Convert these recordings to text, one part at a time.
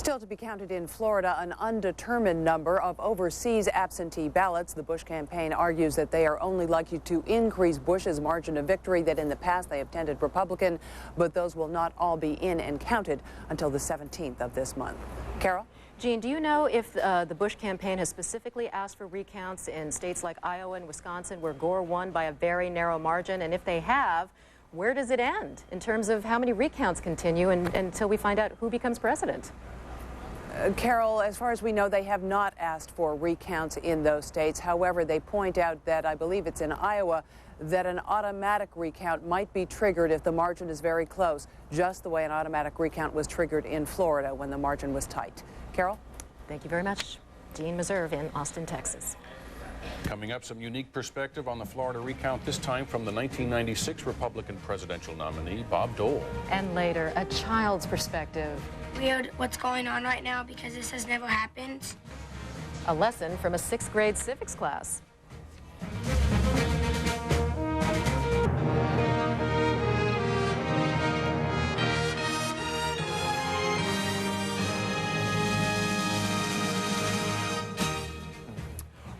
Still to be counted in Florida, an undetermined number of overseas absentee ballots. The Bush campaign argues that they are only likely to increase Bush's margin of victory, that in the past they have tended Republican, but those will not all be in and counted until the 17th of this month. Carol? Jean, do you know if the Bush campaign has specifically asked for recounts in states like Iowa and Wisconsin, where Gore won by a very narrow margin? And if they have, where does it end in terms of how many recounts continue until we find out who becomes president? Carol, as far as we know, they have not asked for recounts in those states. However, they point out that, I believe it's in Iowa, that an automatic recount might be triggered if the margin is very close, just the way an automatic recount was triggered in Florida when the margin was tight. Carol? Thank you very much. Jean Meserve in Austin, Texas. Coming up, some unique perspective on the Florida recount, this time from the 1996 Republican presidential nominee, Bob Dole. And later, a child's perspective. Weird what's going on right now because this has never happened. A lesson from a 6th grade civics class.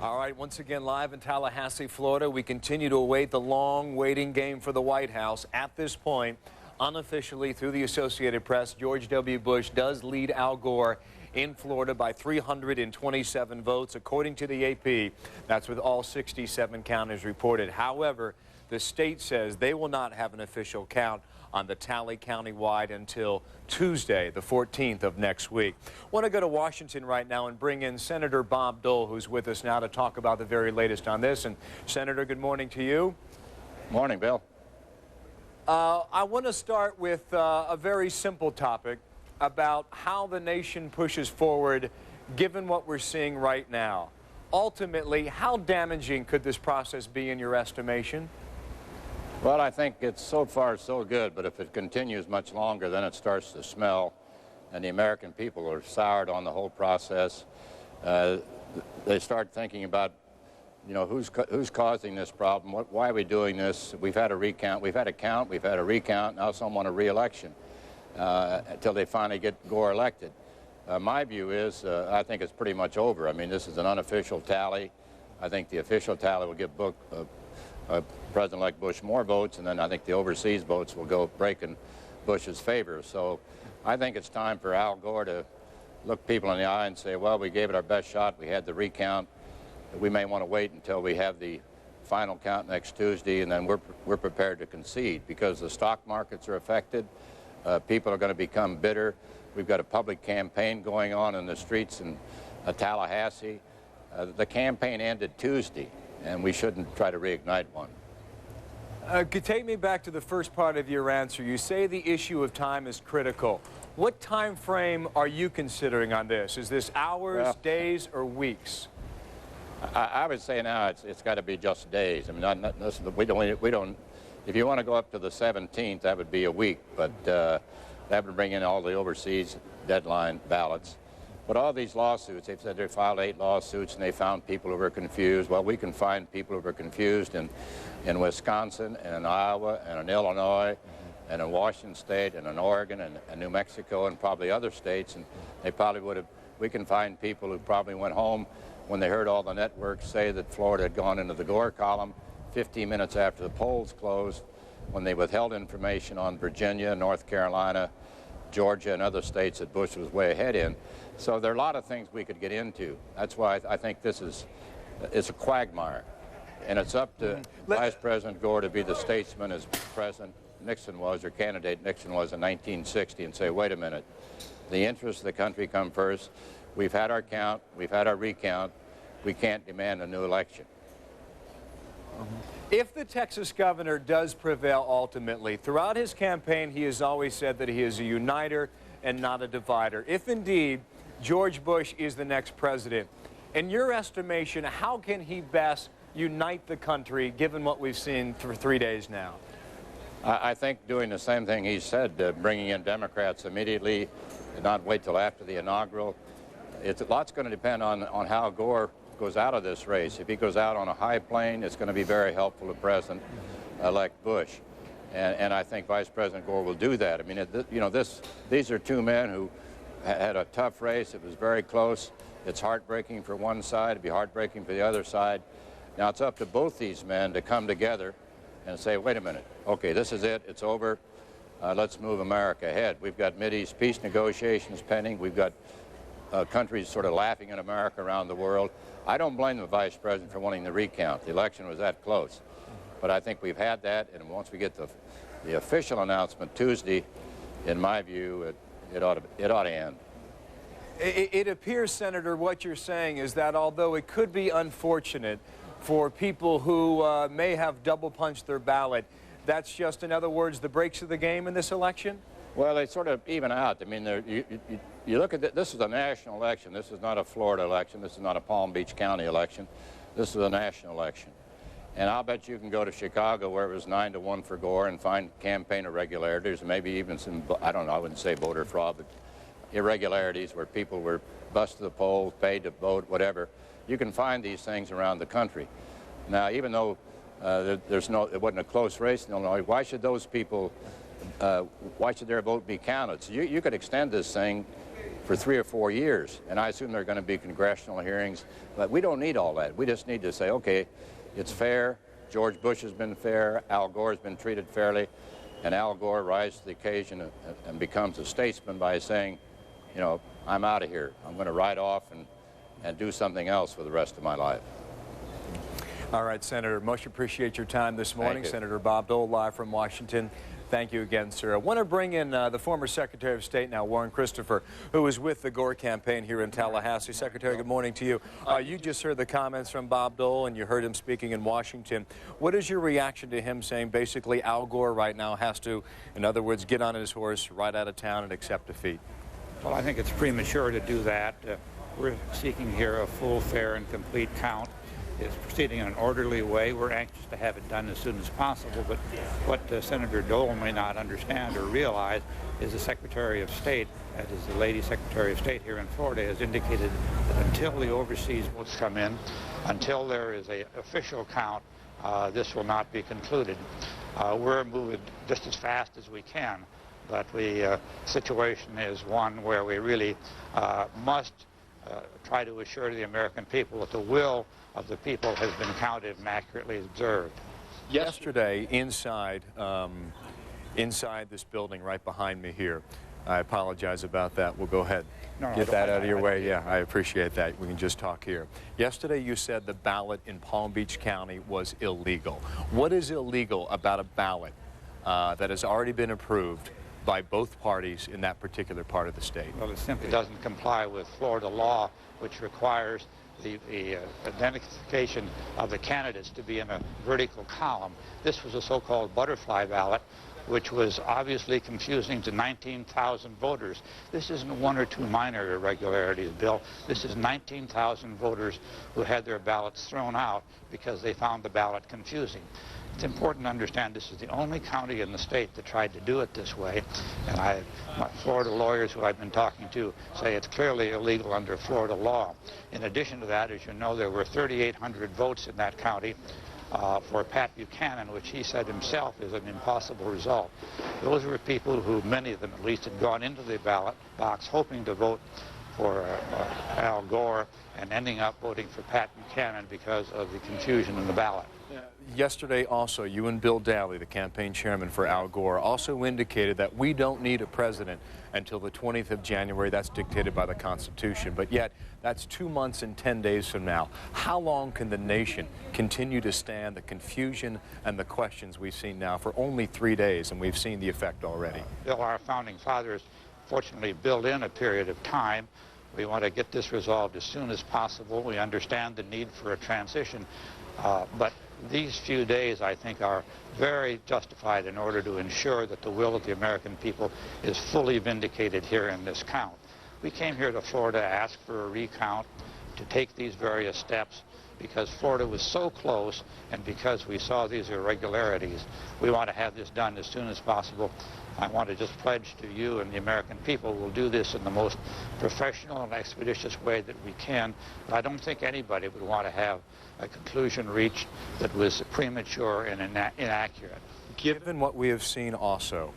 All right, once again, live in Tallahassee, Florida, we continue to await the long waiting game for the White House. At this point, unofficially through the Associated Press, George W. Bush does lead Al Gore in Florida by 327 votes, according to the AP. That's with all 67 counties reported. However, the state says they will not have an official count on the tally countywide until Tuesday, the 14th of next week. I want to go to Washington right now and bring in Senator Bob Dole, who's with us now to talk about the very latest on this. And Senator, good morning to you. Morning, Bill. I want to start with a very simple topic about how the nation pushes forward given what we're seeing right now. Ultimately, how damaging could this process be in your estimation? Well, I think it's so far so good, but if it continues much longer, then it starts to smell, and the American people are soured on the whole process. They start thinking about, you know, who's causing this problem? Why are we doing this? We've had a recount, we've had a count, we've had a recount, now some want a re-election until they finally get Gore elected. My view is, I think it's pretty much over. I mean, this is an unofficial tally. I think the official tally will give President-elect Bush more votes, and then I think the overseas votes will go break in Bush's favor. So I think it's time for Al Gore to look people in the eye and say, well, we gave it our best shot, we had the recount. We may want to wait until we have the final count next Tuesday, and then we're prepared to concede, because the stock markets are affected. People are going to become bitter. We've got a public campaign going on in the streets in Tallahassee. The campaign ended Tuesday, and we shouldn't try to reignite one. Could take me back to the first part of your answer. You say the issue of time is critical. What time frame are you considering on this? Is this hours, days, or weeks? I would say now it's got to be just days. I mean, we don't. If you want to go up to the 17th, that would be a week, but that would bring in all the overseas deadline ballots. But all these lawsuits, they've said they filed 8 lawsuits and they found people who were confused. Well, we can find people who were confused in Wisconsin and in Iowa and in Illinois and in Washington State and in Oregon and New Mexico and probably other states. And they probably would have, we can find people who probably went home when they heard all the networks say that Florida had gone into the Gore column 15 minutes after the polls closed, when they withheld information on Virginia, North Carolina, Georgia, and other states that Bush was way ahead in. So there are a lot of things we could get into. That's why I think this is a quagmire. And it's up to Vice President Gore to be the statesman as President Nixon was, or candidate Nixon was in 1960, and say, wait a minute, the interests of the country come first. We've had our count, we've had our recount. We can't demand a new election. If the Texas governor does prevail ultimately, throughout his campaign he has always said that he is a uniter and not a divider. If indeed George Bush is the next president, in your estimation, how can he best unite the country given what we've seen for 3 days now? I think doing the same thing he said, bringing in Democrats immediately and not wait till after the inaugural. A lot's going to depend on how Gore goes out of this race. If he goes out on a high plane, it's going to be very helpful to President-elect Bush. And I think Vice President Gore will do that. I mean, you know, these are two men who had a tough race. It was very close. It's heartbreaking for one side. It'd be heartbreaking for the other side. Now it's up to both these men to come together and say, wait a minute, okay, this is it, it's over. Let's move America ahead. We've got Mideast peace negotiations pending. We've got countries sort of laughing at America around the world. I don't blame the Vice President for wanting the recount. The election was that close. But I think we've had that, and once we get the official announcement Tuesday, in my view, it ought to end. It appears, Senator, what you're saying is that although it could be unfortunate for people who may have double punched their ballot, that's just, in other words, the breaks of the game in this election? Well, they sort of even out. I mean, you look at this is a national election. This is not a Florida election. This is not a Palm Beach County election. This is a national election. And I'll bet you can go to Chicago, where it was 9-1 for Gore, and find campaign irregularities, maybe even some, I don't know, I wouldn't say voter fraud, but irregularities where people were bused to the polls, paid to vote, whatever. You can find these things around the country. Now, even though it wasn't a close race in Illinois, why should those people, why should their vote be counted? So you could extend this thing for 3 or 4 years, and I assume there are going to be congressional hearings, but we don't need all that. We just need to say, okay, it's fair. George Bush has been fair. Al Gore has been treated fairly, and Al Gore rises to the occasion and becomes a statesman by saying, you know, I'm out of here. I'm going to ride off and do something else for the rest of my life. All right, Senator, much appreciate your time this morning. Senator Bob Dole, live from Washington. Thank you again, sir. I want to bring in the former Secretary of State now, Warren Christopher, who was with the Gore campaign here in Tallahassee. Secretary, good morning to you. You just heard the comments from Bob Dole, and you heard him speaking in Washington. What is your reaction to him saying basically Al Gore right now has to, in other words, get on his horse, ride out of town, and accept defeat? Well, I think it's premature to do that. We're seeking here a full, fair, and complete count. It's proceeding in an orderly way. We're anxious to have it done as soon as possible, but what Senator Dole may not understand or realize is the Secretary of State, that is the lady Secretary of State here in Florida, has indicated that until the overseas votes come in, until there is an official count, this will not be concluded. We're moving just as fast as we can, but the situation is one where we really must try to assure the American people that the will of the people has been counted and accurately observed. Yesterday, inside this building right behind me here, I apologize about that. We'll go ahead. Get that out of your way. Yeah, I appreciate that. We can just talk here. Yesterday, you said the ballot in Palm Beach County was illegal. What is illegal about a ballot that has already been approved by both parties in that particular part of the state? Well, it simply doesn't comply with Florida law, which requires the identification of the candidates to be in a vertical column. This was a so-called butterfly ballot, which was obviously confusing to 19,000 voters. This isn't 1 or 2 minor irregularities, Bill. This is 19,000 voters who had their ballots thrown out because they found the ballot confusing. It's important to understand this is the only county in the state that tried to do it this way, and my Florida lawyers who I've been talking to say it's clearly illegal under Florida law. In addition to that, as you know, there were 3,800 votes in that county for Pat Buchanan, which he said himself is an impossible result. Those were people who, many of them at least, had gone into the ballot box hoping to vote for Al Gore and ending up voting for Pat Buchanan because of the confusion in the ballot. Yesterday also, you and Bill Daly, the campaign chairman for Al Gore, also indicated that we don't need a president until the 20th of January. That's dictated by the Constitution. But yet, that's 2 months and 10 days from now. How long can the nation continue to stand the confusion and the questions we've seen now for only 3 days, and we've seen the effect already? Bill, our founding fathers fortunately built in a period of time. We want to get this resolved as soon as possible. We understand the need for a transition, but these few days, I think, are very justified in order to ensure that the will of the American people is fully vindicated here in this count. We came here to Florida to ask for a recount, to take these various steps, because Florida was so close and because we saw these irregularities. We want to have this done as soon as possible. I want to just pledge to you and the American people we'll do this in the most professional and expeditious way that we can. But I don't think anybody would want to have a conclusion reached that was premature and inaccurate. Given what we have seen also,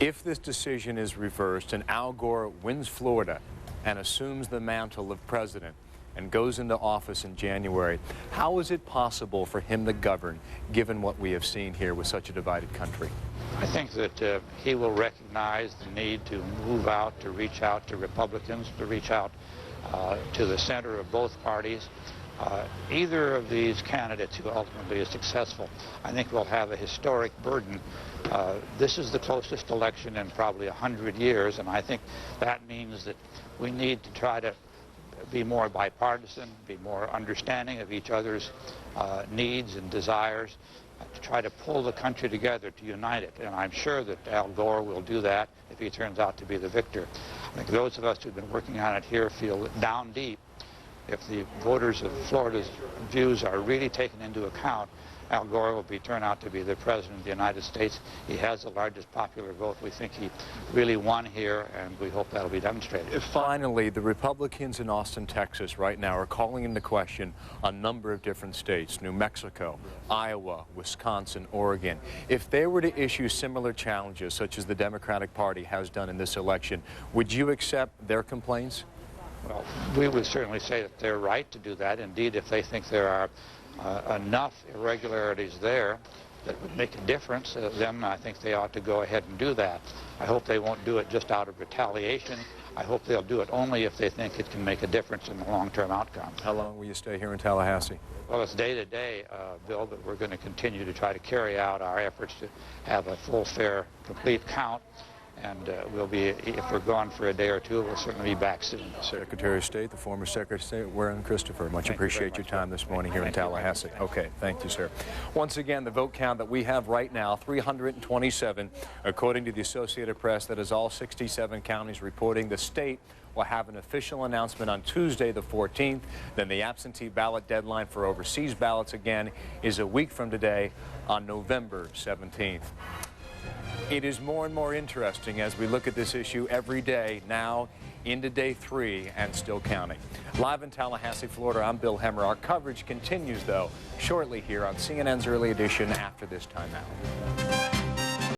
If this decision is reversed and Al Gore wins Florida and assumes the mantle of president and goes into office in January, how is it possible for him to govern, given what we have seen here with such a divided country? I think that he will recognize the need to move out, to reach out to Republicans, to reach out to the center of both parties. Either of these candidates who ultimately is successful, I think will have a historic burden. This is the closest election in probably 100 years, and I think that means that we need to try to be more bipartisan, be more understanding of each other's needs and desires, to try to pull the country together, to unite it. And I'm sure that Al Gore will do that if he turns out to be the victor. I think those of us who've been working on it here feel down deep, if the voters of Florida's views are really taken into account, Al Gore will turn out to be the president of the United States. He has the largest popular vote. We think he really won here, and we hope that'll be demonstrated. Finally, the Republicans in Austin, Texas right now are calling into question a number of different states: New Mexico, Iowa, Wisconsin, Oregon. If they were to issue similar challenges, such as the Democratic Party has done in this election, would you accept their complaints? Well, we would certainly say that they're right to do that. Indeed, if they think there are enough irregularities there that would make a difference, then I think they ought to go ahead and do that. I hope they won't do it just out of retaliation. I hope they'll do it only if they think it can make a difference in the long-term outcome. How long will you stay here in Tallahassee? Well, it's day to day, Bill, but we're going to continue to try to carry out our efforts to have a full, fair, complete count. And we'll be, if we're gone for a day or two, we'll certainly be back soon. Secretary of State, the former Secretary of State, Warren Christopher. Much appreciate your time this morning here in Tallahassee. Okay, thank you, sir. Once again, the vote count that we have right now, 327, according to the Associated Press. That is all 67 counties reporting. The state will have an official announcement on Tuesday, the 14th. Then the absentee ballot deadline for overseas ballots again is a week from today on November 17th. It is more and more interesting as we look at this issue every day now into day 3 and still counting. Live in Tallahassee, Florida, I'm Bill Hemmer. Our coverage continues, though, shortly here on CNN's Early Edition after this timeout.